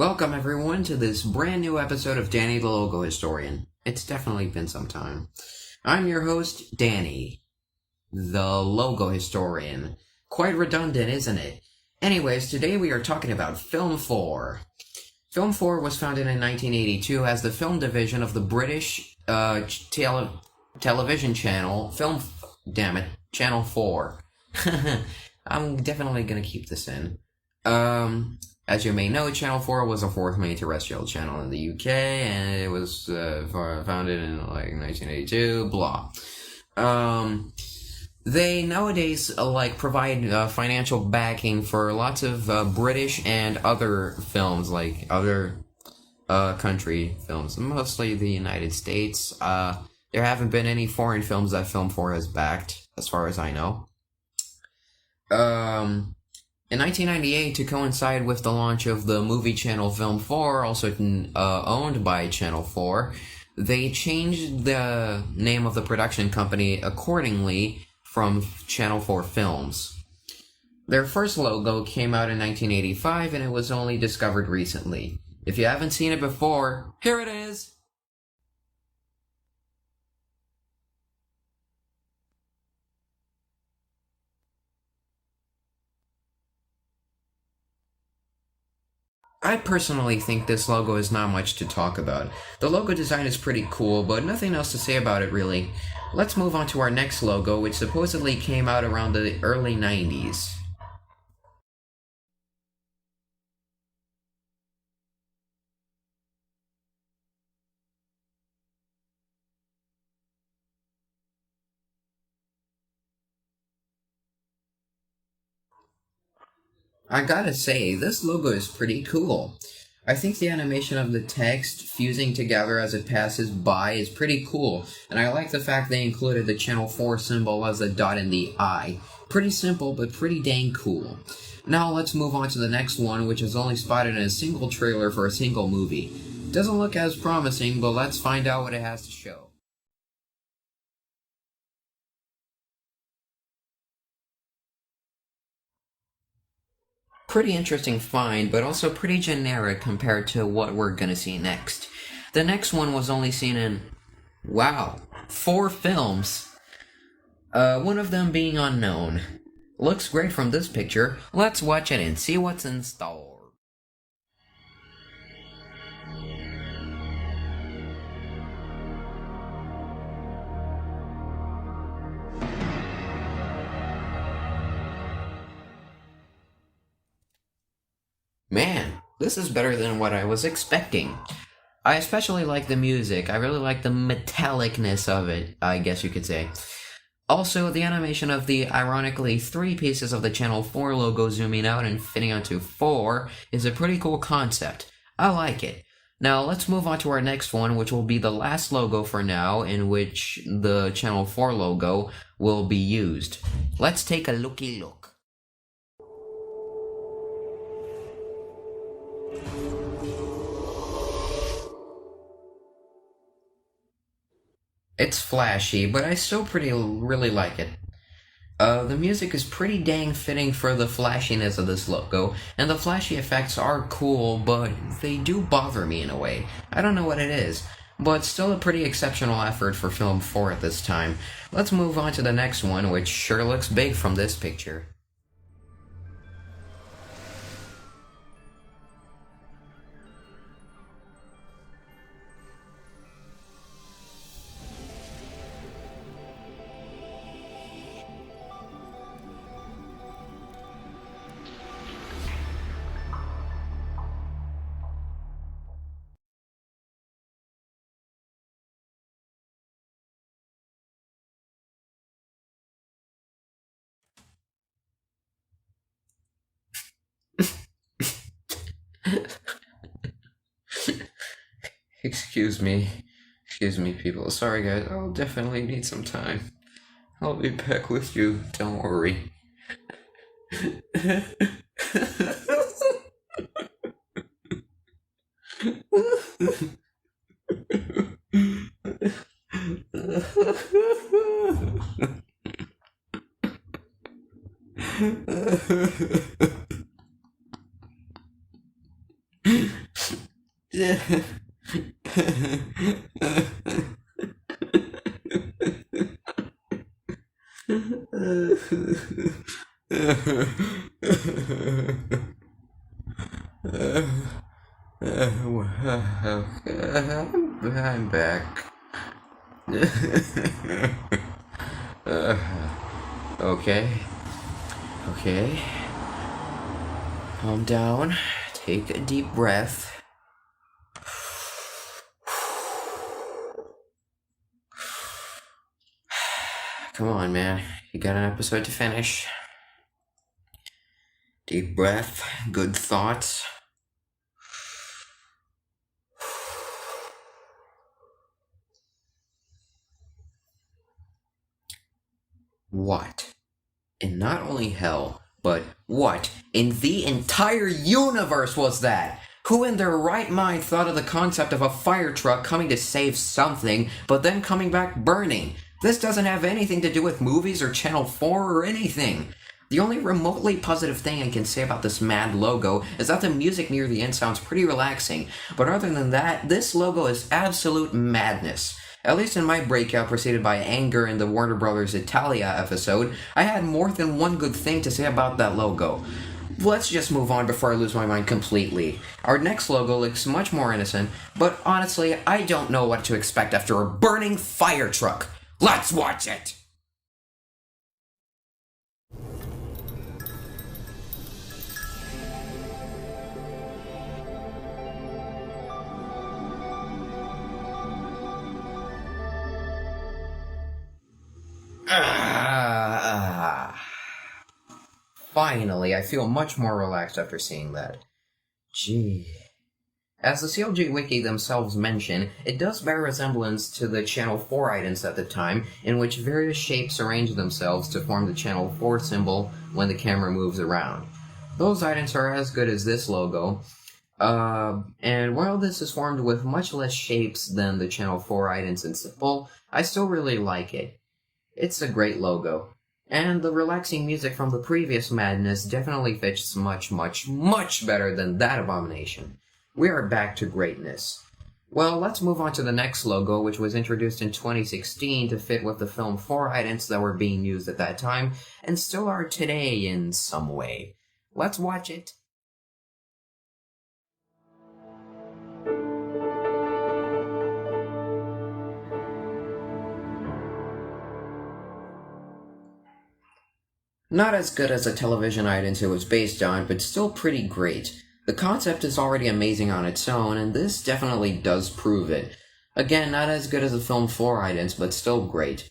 Welcome everyone to this brand new episode of Danny the Logo Historian. It's definitely been some time. I'm your host, Danny, the Logo Historian. Quite redundant, isn't it? Anyways, today we are talking about Film4. Film4 was founded in 1982 as the film division of the British television channel, Channel 4. I'm definitely gonna keep this in. As you may know, Channel 4 was a fourth main terrestrial channel in the UK, and it was founded in 1982, blah. They nowadays provide financial backing for lots of British and other films, like other country films, mostly the United States. There haven't been any foreign films that Film4 has backed, as far as I know. In 1998, to coincide with the launch of the movie channel Film4, also owned by Channel 4, they changed the name of the production company accordingly from Channel 4 Films. Their first logo came out in 1985, and it was only discovered recently. If you haven't seen it before, here it is! I personally think this logo is not much to talk about. The logo design is pretty cool, but nothing else to say about it really. Let's move on to our next logo, which supposedly came out around the early 90s. I gotta say, this logo is pretty cool. I think the animation of the text fusing together as it passes by is pretty cool, and I like the fact they included the Channel 4 symbol as a dot in the eye. Pretty simple, but pretty dang cool. Now let's move on to the next one, which is only spotted in a single trailer for a single movie. Doesn't look as promising, but let's find out what it has to show. Pretty interesting find, but also pretty generic compared to what we're gonna see next. The next one was only seen in, 4 films. One of them being unknown. Looks great from this picture. Let's watch it and see what's in store. Man, this is better than what I was expecting. I especially like the music. I really like the metallicness of it, I guess you could say. Also, the animation of the ironically 3 pieces of the Channel 4 logo zooming out and fitting onto 4 is a pretty cool concept. I like it. Now, let's move on to our next one, which will be the last logo for now, in which the Channel 4 logo will be used. Let's take a looky look. It's flashy, but I still really like it. The music is pretty dang fitting for the flashiness of this logo, and the flashy effects are cool, but they do bother me in a way. I don't know what it is, but still a pretty exceptional effort for Film4 at this time. Let's move on to the next one, which sure looks big from this picture. Excuse me, people. Sorry, guys. I'll definitely need some time. I'll be back with you. Don't worry. I'm back. Okay. Okay. Calm down. Take a deep breath. Come on, man. You got an episode to finish. Deep breath. Good thoughts. What in not only hell, but what in the entire universe was that? Who in their right mind thought of the concept of a fire truck coming to save something, but then coming back burning? This doesn't have anything to do with movies or Channel 4 or anything. The only remotely positive thing I can say about this mad logo is that the music near the end sounds pretty relaxing, but other than that, this logo is absolute madness. At least in my breakout preceded by anger in the Warner Brothers Italia episode, I had more than one good thing to say about that logo. Let's just move on before I lose my mind completely. Our next logo looks much more innocent, but honestly, I don't know what to expect after a burning fire truck. Let's watch it! Finally, I feel much more relaxed after seeing that. Gee. As the CLG Wiki themselves mention, it does bear resemblance to the Channel 4 items at the time, in which various shapes arrange themselves to form the Channel 4 symbol when the camera moves around. Those items are as good as this logo, and while this is formed with much less shapes than the Channel 4 items in Simple, I still really like it. It's a great logo. And the relaxing music from the previous madness definitely fits much, much, much better than that abomination. We are back to greatness. Well, let's move on to the next logo, which was introduced in 2016 to fit with the Film4 items that were being used at that time, and still are today in some way. Let's watch it. Not as good as the television items it was based on, but still pretty great. The concept is already amazing on its own, and this definitely does prove it. Again, not as good as the Film4 items, but still great.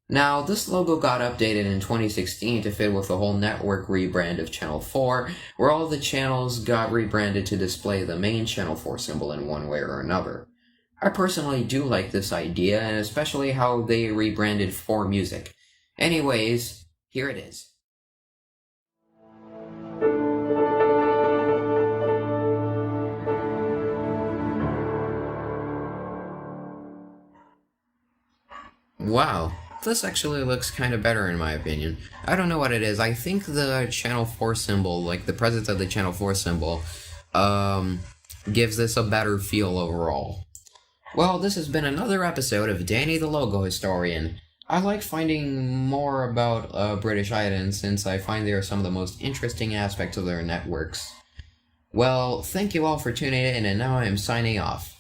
Now, this logo got updated in 2016 to fit with the whole network rebrand of Channel 4, where all the channels got rebranded to display the main Channel 4 symbol in one way or another. I personally do like this idea, and especially how they rebranded 4 Music. Anyways, here it is. Wow, this actually looks kind of better in my opinion. I don't know what it is. I think the Channel 4 symbol, like the presence of the Channel 4 symbol, gives this a better feel overall. Well, this has been another episode of Danny the Logo Historian. I like finding more about British items since I find they are some of the most interesting aspects of their networks. Well, thank you all for tuning in, and now I am signing off.